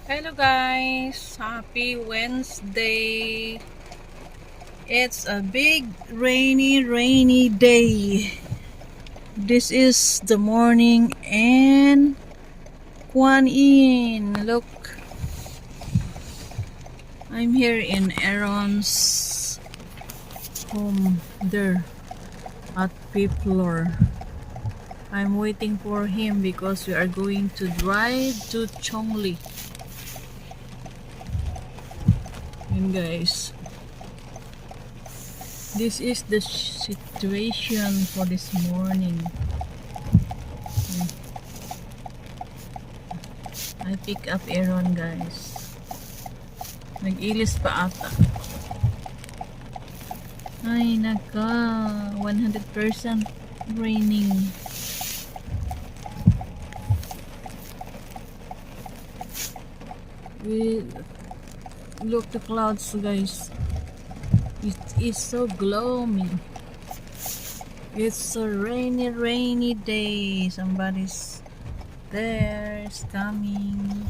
Hello guys, happy Wednesday. It's a big rainy day. This is the morning and Kuan Yin. Look, I'm here in Aaron's home there at fifth floor. I'm waiting for him because we are going to drive to Chongli. And guys, this is the situation for this morning. I pick up Aaron guys. Nag-ilis pa ata. Ay naka, 100% raining. We look the clouds guys. It is so gloomy. It's a rainy day. Somebody's there is coming.